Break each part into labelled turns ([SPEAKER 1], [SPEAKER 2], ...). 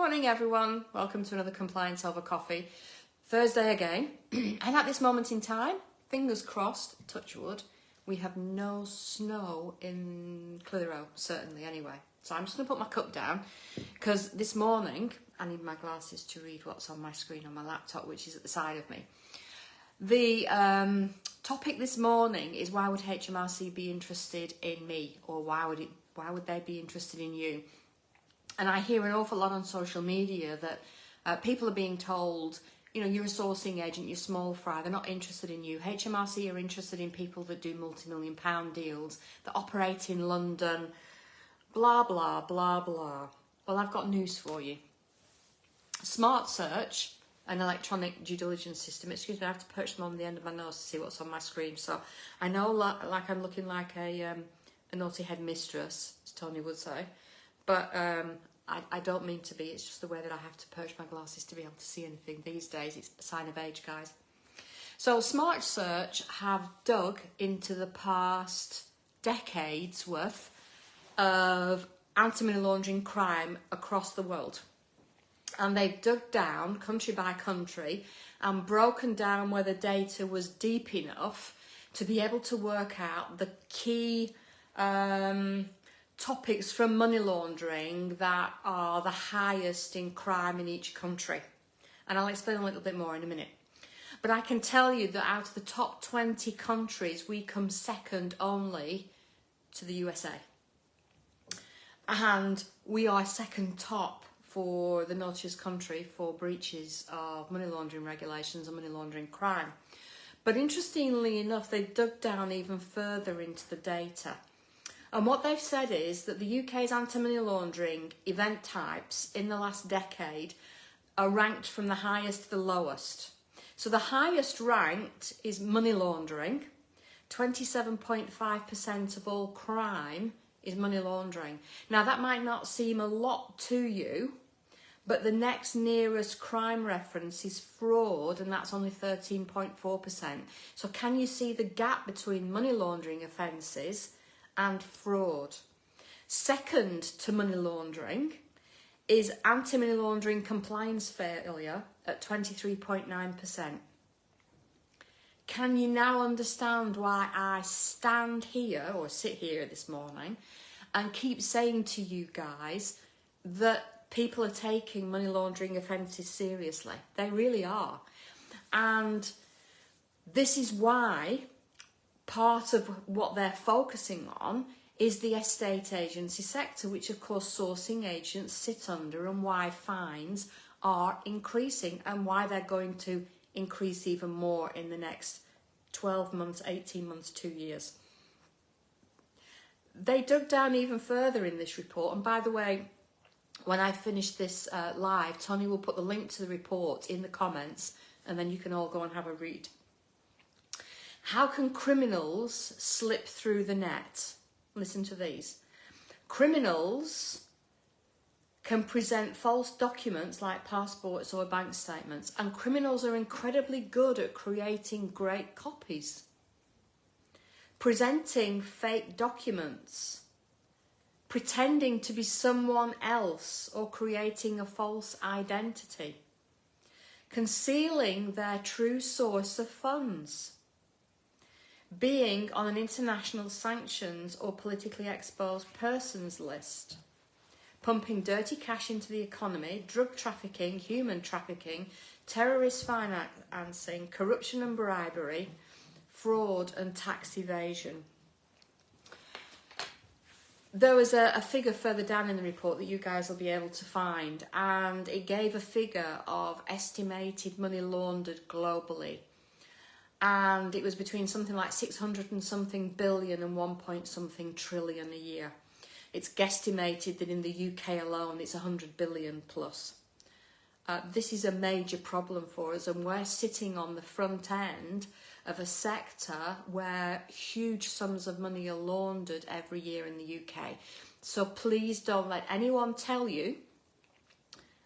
[SPEAKER 1] Morning everyone, welcome to another Compliance Over Coffee. Thursday again, and at this moment in time, fingers crossed, touch wood, we have no snow in Clitheroe, certainly anyway. So I'm just going to put my cup down, because this morning, I need my glasses to read what's on my screen on my laptop, which is at the side of me. The topic this morning is, why would HMRC be interested in me, or why would they be interested in you? And I hear an awful lot on social media that people are being told, you know, you're a sourcing agent, you're small fry, they're not interested in you. HMRC are interested in people that do multi-million pound deals, that operate in London, blah, blah, blah, blah. Well, I've got news for you. Smart Search, an electronic due diligence system, excuse me, I have to perch them on the end of my nose to see what's on my screen. So I know like I'm looking like a naughty head mistress, as Tony would say. But I don't mean to be, it's just the way that I have to perch my glasses to be able to see anything these days. It's a sign of age, guys. So Smart Search have dug into the past decades worth of anti-money laundering crime across the world. And they've dug down country by country and broken down where the data was deep enough to be able to work out the key topics from money laundering that are the highest in crime in each country. And I'll explain a little bit more in a minute. But I can tell you that out of the top 20 countries, we come second only to the USA. And we are second top for the naughtiest country for breaches of money laundering regulations and money laundering crime. But interestingly enough, they dug down even further into the data. And what they've said is that the UK's anti-money laundering event types in the last decade are ranked from the highest to the lowest. So the highest ranked is money laundering. 27.5% of all crime is money laundering. Now that might not seem a lot to you, but the next nearest crime reference is fraud, and that's only 13.4%. So can you see the gap between money laundering offences and fraud? Second to money laundering is anti-money laundering compliance failure at 23.9%. Can you now understand why I stand here or sit here this morning and keep saying to you guys that people are taking money laundering offences seriously? They really are. And this is why part of what they're focusing on is the estate agency sector, which of course sourcing agents sit under, and why fines are increasing and why they're going to increase even more in the next 12 months, 18 months, 2 years. They dug down even further in this report, and by the way, when I finish this live, Tony will put the link to the report in the comments, and then you can all go and have a read. How can criminals slip through the net? Listen to these. Criminals can present false documents like passports or bank statements, and criminals are incredibly good at creating great copies. Presenting fake documents, pretending to be someone else, or creating a false identity. Concealing their true source of funds. Being on an international sanctions or politically exposed persons list. Pumping dirty cash into the economy, drug trafficking, human trafficking, terrorist financing, corruption and bribery, fraud and tax evasion. There was a figure further down in the report that you guys will be able to find, and it gave a figure of estimated money laundered globally. And it was between something like 600 and something billion and 1 point something trillion a year. It's guesstimated that in the UK alone it's 100 billion plus. This is a major problem for us, and we're sitting on the front end of a sector where huge sums of money are laundered every year in the UK. So please don't let anyone tell you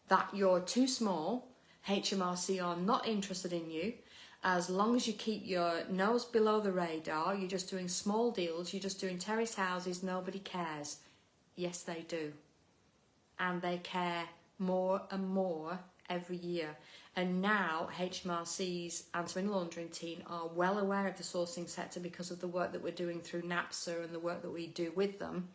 [SPEAKER 1] that you're too small. HMRC are not interested in you. As long as you keep your nose below the radar, you're just doing small deals, you're just doing terrace houses, nobody cares. Yes, they do. And they care more and more every year. And now HMRC's anti-money laundering team are well aware of the sourcing sector because of the work that we're doing through NAPSA and the work that we do with them,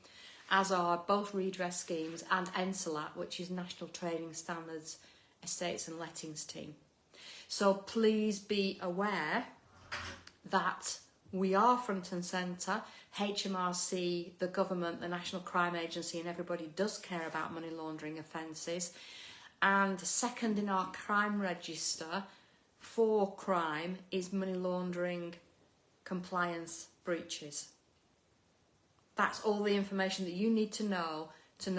[SPEAKER 1] as are both redress schemes and NSALAT, which is National Trading Standards, Estates and Lettings team. So please be aware that we are front and centre. HMRC, the government, the National Crime Agency and everybody does care about money laundering offences. And second in our crime register for crime is money laundering compliance breaches. That's all the information that you need to know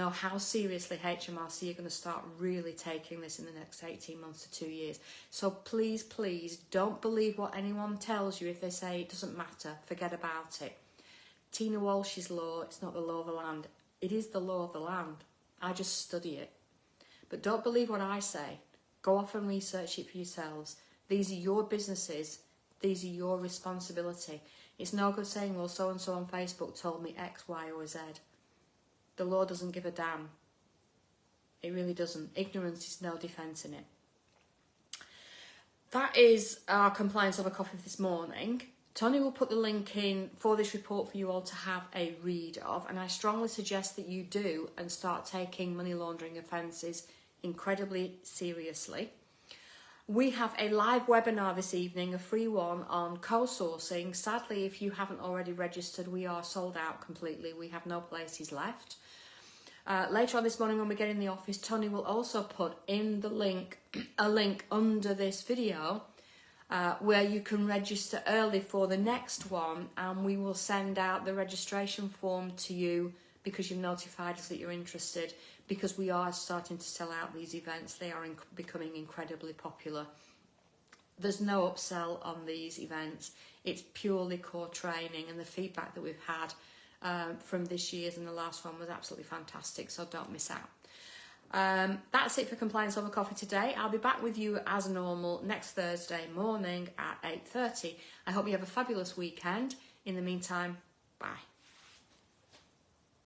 [SPEAKER 1] how seriously HMRC are going to start really taking this in the next 18 months to 2 years. So please, please don't believe what anyone tells you if they say it doesn't matter, forget about it. Tina Walsh's law, it's not the law of the land. It is the law of the land. I just study it. But don't believe what I say. Go off and research it for yourselves. These are your businesses. These are your responsibility. It's no good saying, well, so-and-so on Facebook told me X, Y or Z. The law doesn't give a damn. It really doesn't. Ignorance is no defence in it. That is our compliance over coffee this morning. Tony will put the link in for this report for you all to have a read of, and I strongly suggest that you do and start taking money laundering offences incredibly seriously. We have a live webinar this evening, a free one on co-sourcing. Sadly, if you haven't already registered, we are sold out completely. We have no places left. Later on this morning when we get in the office, Tony will also put in the link, a link under this video where you can register early for the next one, and we will send out the registration form to you because you've notified us that you're interested, because we are starting to sell out these events. They are becoming incredibly popular. There's no upsell on these events. It's purely core training, and the feedback that we've had from this year's and the last one was absolutely fantastic, so don't miss out. That's it for Compliance Over Coffee today. I'll be back with you as normal next Thursday morning at 8:30. I hope you have a fabulous weekend. In the meantime, bye.